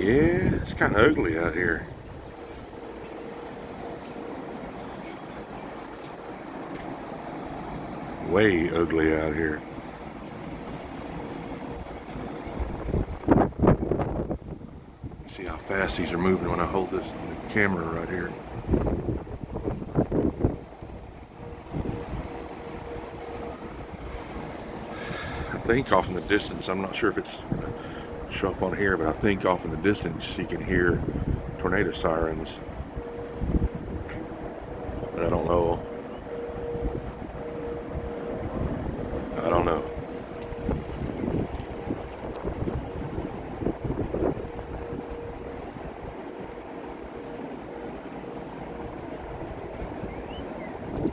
Yeah, it's kind of ugly out here. Way ugly out here. See how fast these are moving when I hold the camera right here. I think off in the distance, I'm not sure if it's show up on here, but I think off in the distance you can hear tornado sirens. But I don't know